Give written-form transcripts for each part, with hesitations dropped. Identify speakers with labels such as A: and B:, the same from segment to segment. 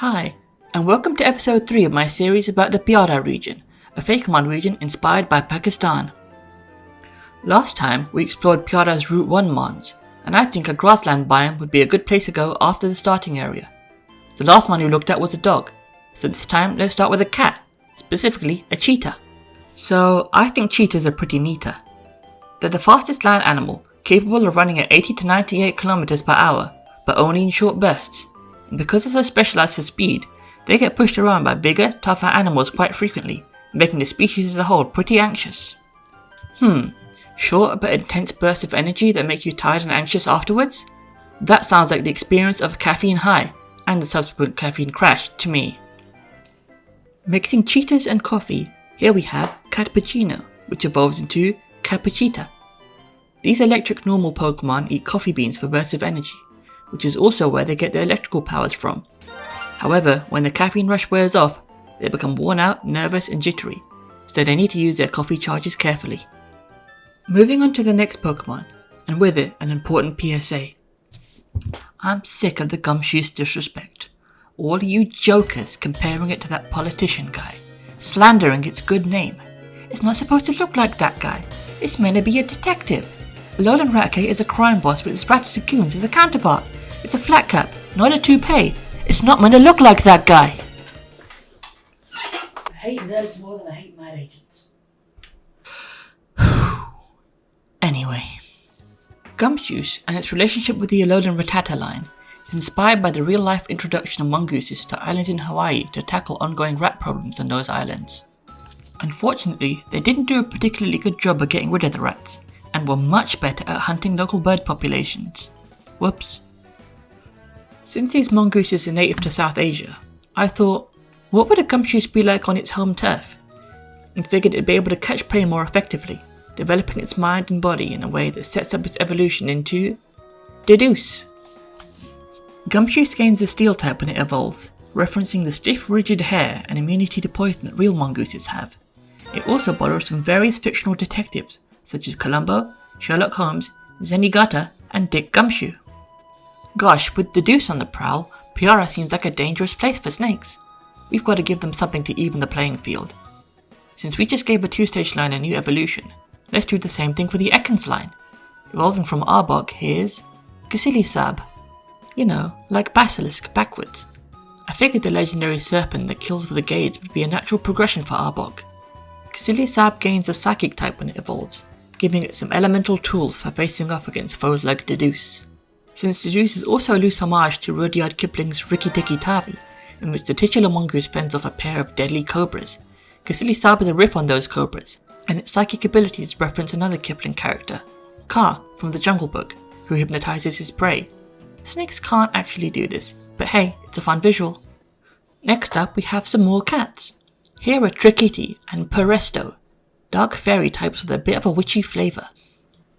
A: Hi, and welcome to episode 3 of my series about the Pyara region, a fakemon region inspired by Pakistan. Last time we explored Pyara's Route 1 mons, and I think a grassland biome would be a good place to go after the starting area. The last mon we looked at was a dog, so this time let's start with a cat, specifically a cheetah. So I think cheetahs are pretty neater. They're the fastest land animal, capable of running at 80 to 98 km per hour, but only in short bursts. And because they're so specialised for speed, they get pushed around by bigger, tougher animals quite frequently, making the species as a whole pretty anxious. Short but intense bursts of energy that make you tired and anxious afterwards? That sounds like the experience of a caffeine high, and the subsequent caffeine crash to me. Mixing cheetahs and coffee, here we have Cappucheetah, which evolves into Cappucheetah. These electric normal Pokémon eat coffee beans for bursts of energy, which is also where they get their electrical powers from. However, when the caffeine rush wears off, they become worn out, nervous and jittery, so they need to use their coffee charges carefully. Moving on to the next Pokemon, and with it an important PSA. I'm sick of the Gumshoe's disrespect. All you jokers comparing it to that politician guy, slandering its good name. It's not supposed to look like that guy. It's meant to be a detective. Alolan Raticate is a crime boss with its Rattatacoons as a counterpart. It's a flat cap, not a toupee. It's not meant to look like that guy. I hate nerds more than I hate mad agents. Anyway, Gumshoe and its relationship with the Alolan Rattata line is inspired by the real-life introduction of mongooses to islands in Hawaii to tackle ongoing rat problems on those islands. Unfortunately, they didn't do a particularly good job of getting rid of the rats, and were much better at hunting local bird populations. Whoops. Since these mongooses are native to South Asia, I thought, what would a Gumshoe be like on its home turf? And figured it'd be able to catch prey more effectively, developing its mind and body in a way that sets up its evolution into Deduce. Gumshoe gains the steel type when it evolves, referencing the stiff, rigid hair and immunity to poison that real mongooses have. It also borrows from various fictional detectives, such as Columbo, Sherlock Holmes, Zenigata, and Dick Gumshoe. Gosh, with Deduce on the prowl, Pyara seems like a dangerous place for snakes. We've got to give them something to even the playing field. Since we just gave a 2-stage line a new evolution, let's do the same thing for the Ekans line. Evolving from Arbok, here's Ksilisab. You know, like Basilisk backwards. I figured the legendary serpent that kills with the gaze would be a natural progression for Arbok. Ksilisab gains a psychic type when it evolves, giving it some elemental tools for facing off against foes like Deduce. Since Deduce is also a loose homage to Rudyard Kipling's Rikki Tikki Tavi, in which the titular mongoose fends off a pair of deadly cobras, Ksilisab is a riff on those cobras, and its psychic abilities reference another Kipling character, Kaa from the Jungle Book, who hypnotizes his prey. Snakes can't actually do this, but hey, it's a fun visual. Next up we have some more cats. Here are Trikiti and Peresto, dark fairy types with a bit of a witchy flavour.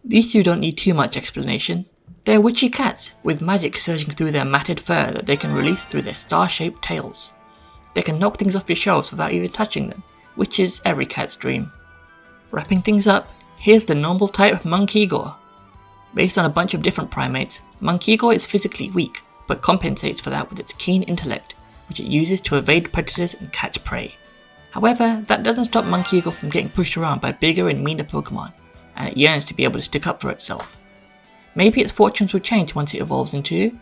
A: These two don't need too much explanation. They're witchy cats, with magic surging through their matted fur that they can release through their star-shaped tails. They can knock things off your shelves without even touching them, which is every cat's dream. Wrapping things up, here's the normal type Monkeegor. Based on a bunch of different primates, Monkeegor is physically weak, but compensates for that with its keen intellect, which it uses to evade predators and catch prey. However, that doesn't stop Monkeegor from getting pushed around by bigger and meaner Pokemon, and it yearns to be able to stick up for itself. Maybe its fortunes will change once it evolves into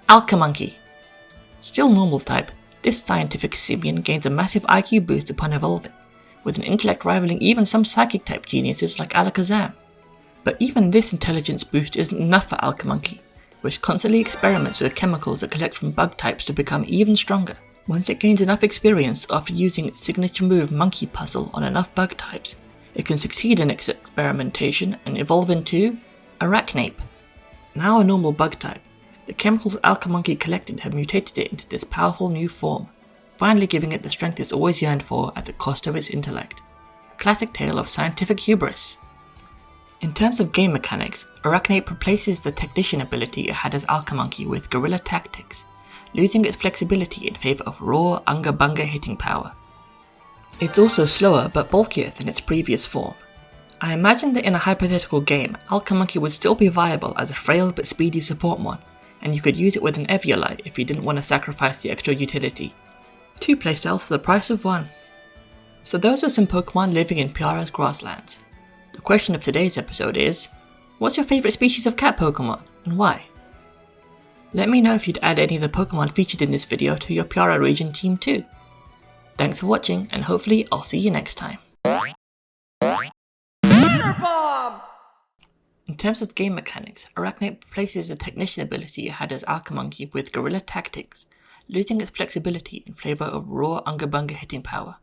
A: Alkamonkey. Still normal type, this scientific simian gains a massive IQ boost upon evolving, with an intellect rivaling even some psychic type geniuses like Alakazam. But even this intelligence boost isn't enough for Alkamonkey, which constantly experiments with chemicals that collect from bug types to become even stronger. Once it gains enough experience after using its signature move Monkey Puzzle on enough bug types, it can succeed in its experimentation and evolve into Arachnape. Now a normal bug type, the chemicals Alkamonkey collected have mutated it into this powerful new form, finally giving it the strength it's always yearned for at the cost of its intellect. A classic tale of scientific hubris. In terms of game mechanics, Arachnape replaces the technician ability it had as Alkamonkey with guerrilla tactics, losing its flexibility in favour of raw unga-bunga hitting power. It's also slower but bulkier than its previous form. I imagine that in a hypothetical game, Alkamonkey would still be viable as a frail but speedy support mon, and you could use it with an Eviolite if you didn't want to sacrifice the extra utility. 2 playstyles for the price of 1. So those are some Pokemon living in Pyara's grasslands. The question of today's episode is, what's your favourite species of cat Pokemon, and why? Let me know if you'd add any of the Pokemon featured in this video to your Pyara region team too. Thanks for watching, and hopefully I'll see you next time. In terms of game mechanics, Arachnate replaces the technician ability it had as Alkamonkey with Guerrilla Tactics, losing its flexibility in favour of raw Unga Bunga hitting power.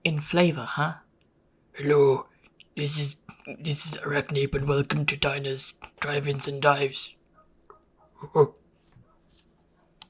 A: In flavour, huh?
B: Hello, this is Arachnate and welcome to Dinah's Drive-Ins and Dives. Oh.